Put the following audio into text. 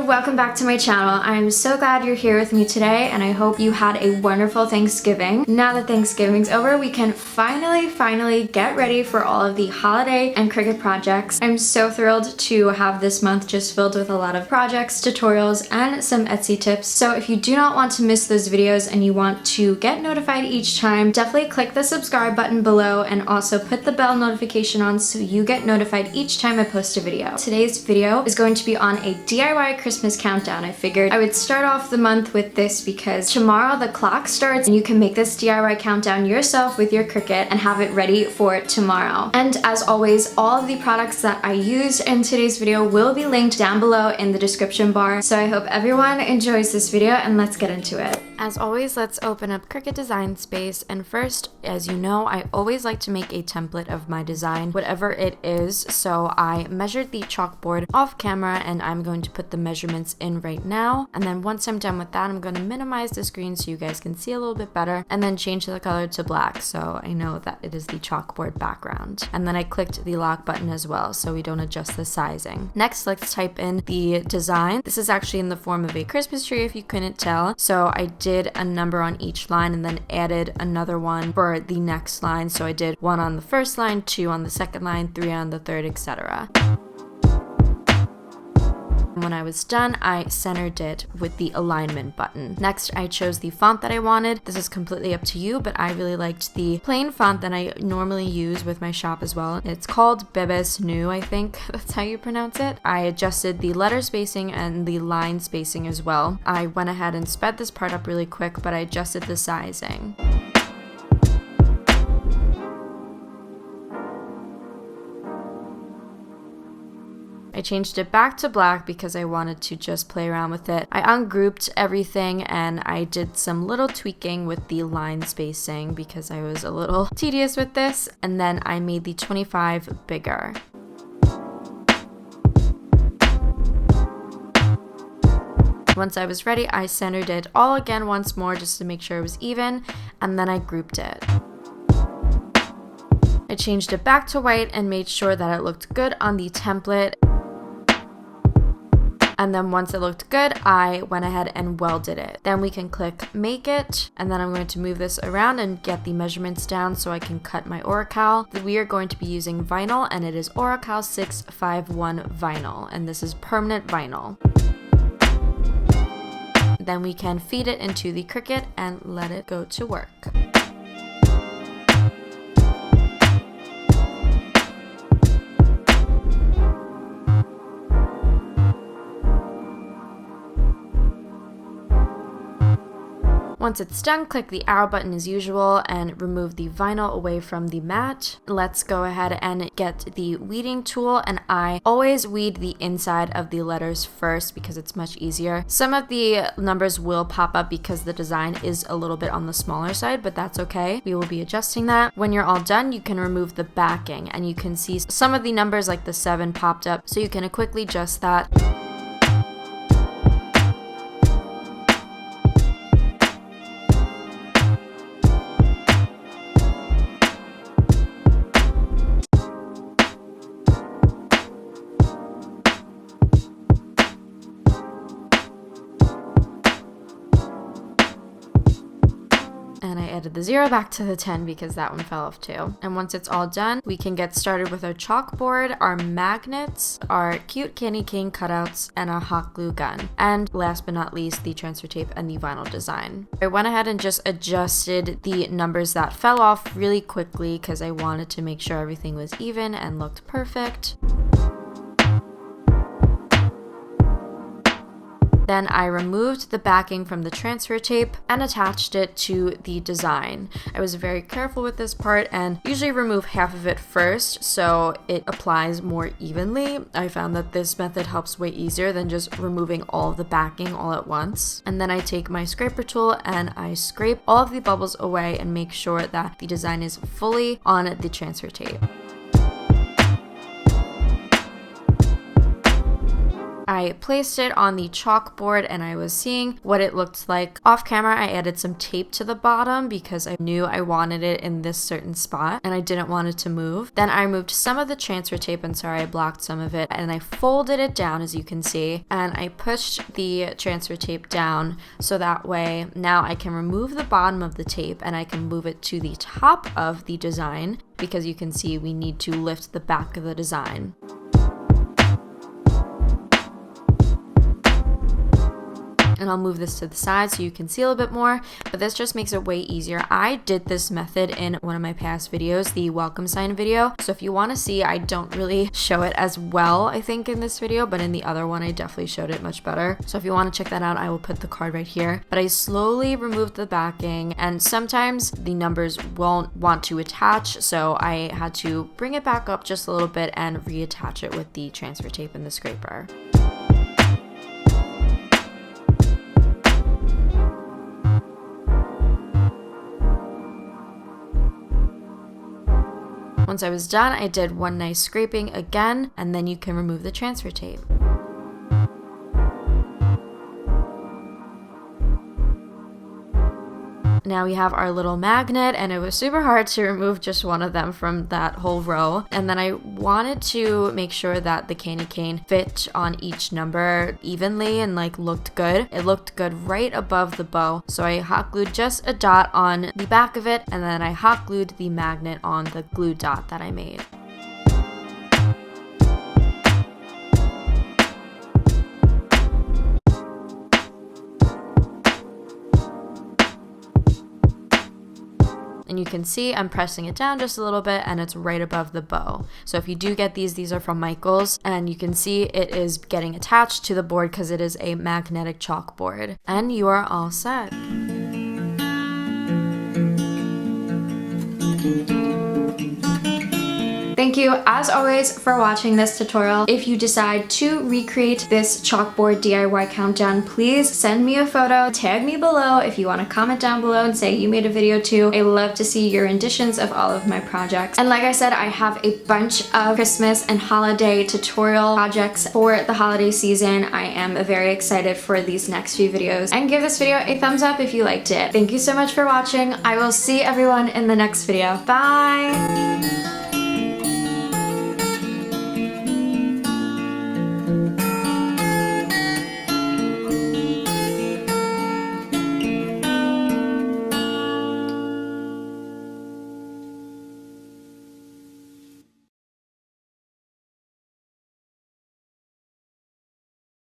welcome back to my channel. I'm so glad you're here with me today and I hope you had a wonderful Thanksgiving. Now that Thanksgiving's over, we can finally get ready for all of the holiday and Cricut projects. I'm so thrilled to have this month just filled with a lot of projects, tutorials, and some Etsy tips. So if you do not want to miss those videos and you want to get notified each time, definitely click the subscribe button below and also put the bell notification on so you get notified each time I post a video. Today's video is going to be on a DIY Christmas countdown. I figured I would start off the month with this because tomorrow the clock starts and you can make this DIY countdown yourself with your Cricut and have it ready for tomorrow. And as always, all of the products that I used in today's video will be linked down below in the description bar. So I hope everyone enjoys this video and let's get into it. As always, let's open up Cricut Design Space, and first, as you know, I always like to make a template of my design, whatever it is. So I measured the chalkboard off camera and I'm going to put the measurements in right now, and then once I'm done with that, I'm going to minimize the screen so you guys can see a little bit better and then change the color to black so I know that it is the chalkboard background. And then I clicked the lock button as well so we don't adjust the sizing. Next, let's type in the design. This is actually in the form of a Christmas tree if you couldn't tell. So I did a number on each line and then added another one for the next line. So I did 1 on the first line, 2 on the second line, 3 on the third, etc. When I was done, I centered it with the alignment button. Next, I chose the font that I wanted. This is completely up to you, but I really liked the plain font that I normally use with my shop as well. It's called Bebes New, I think that's how you pronounce it. I adjusted the letter spacing and the line spacing as well. I went ahead and sped this part up really quick, but I adjusted the sizing. I changed it back to black because I wanted to just play around with it. I ungrouped everything and I did some little tweaking with the line spacing because I was a little tedious with this, and then I made the 25 bigger. Once I was ready, I centered it all again once more just to make sure it was even, and then I grouped it. I changed it back to white and made sure that it looked good on the template. And then once it looked good, I went ahead and welded it. Then we can click Make It, and then I'm going to move this around and get the measurements down so I can cut my Oracal. We are going to be using vinyl, and it is Oracal 651 vinyl, and this is permanent vinyl. Then we can feed it into the Cricut and let it go to work. Once it's done, click the arrow button as usual and remove the vinyl away from the mat. Let's go ahead and get the weeding tool, and I always weed the inside of the letters first because it's much easier. Some of the numbers will pop up because the design is a little bit on the smaller side, but that's okay. We will be adjusting that. When you're all done, you can remove the backing and you can see some of the numbers like the 7 popped up, so you can quickly adjust that. And I added the 0 back to the 10 because that one fell off too. And once it's all done, we can get started with our chalkboard, our magnets, our cute candy cane cutouts, and a hot glue gun. And last but not least, the transfer tape and the vinyl design. I went ahead and just adjusted the numbers that fell off really quickly because I wanted to make sure everything was even and looked perfect. Then I removed the backing from the transfer tape and attached it to the design. I was very careful with this part and usually remove half of it first so it applies more evenly. I found that this method helps way easier than just removing all of the backing all at once. And then I take my scraper tool and I scrape all of the bubbles away and make sure that the design is fully on the transfer tape. I placed it on the chalkboard and I was seeing what it looked like. Off camera, I added some tape to the bottom because I knew I wanted it in this certain spot and I didn't want it to move. Then I removed some of the transfer tape, and sorry, I blocked some of it, and I folded it down, as you can see, and I pushed the transfer tape down so that way now I can remove the bottom of the tape and I can move it to the top of the design, because you can see we need to lift the back of the design. And I'll move this to the side so you can see a little bit more, but this just makes it way easier. I did this method in one of my past videos, the welcome sign video. So if you want to see, I don't really show it as well, I think, in this video, but in the other one, I definitely showed it much better. So if you want to check that out, I will put the card right here. But I slowly removed the backing, and sometimes the numbers won't want to attach, so I had to bring it back up just a little bit and reattach it with the transfer tape and the scraper. Once I was done, I did one nice scraping again, and then you can remove the transfer tape. Now we have our little magnet, and it was super hard to remove just one of them from that whole row. And then I wanted to make sure that the candy cane fit on each number evenly and like looked good. It looked good right above the bow. So I hot glued just a dot on the back of it, and then I hot glued the magnet on the glue dot that I made. And you can see I'm pressing it down just a little bit and it's right above the bow. So if you do get these are from Michaels, and you can see it is getting attached to the board because it is a magnetic chalkboard. And you are all set. Thank you, as always, for watching this tutorial. If you decide to recreate this chalkboard DIY countdown, please send me a photo, tag me below if you want to comment down below and say you made a video too. I love to see your renditions of all of my projects. And like I said, I have a bunch of Christmas and holiday tutorial projects for the holiday season. I am very excited for these next few videos. And give this video a thumbs up if you liked it. Thank you so much for watching. I will see everyone in the next video. Bye!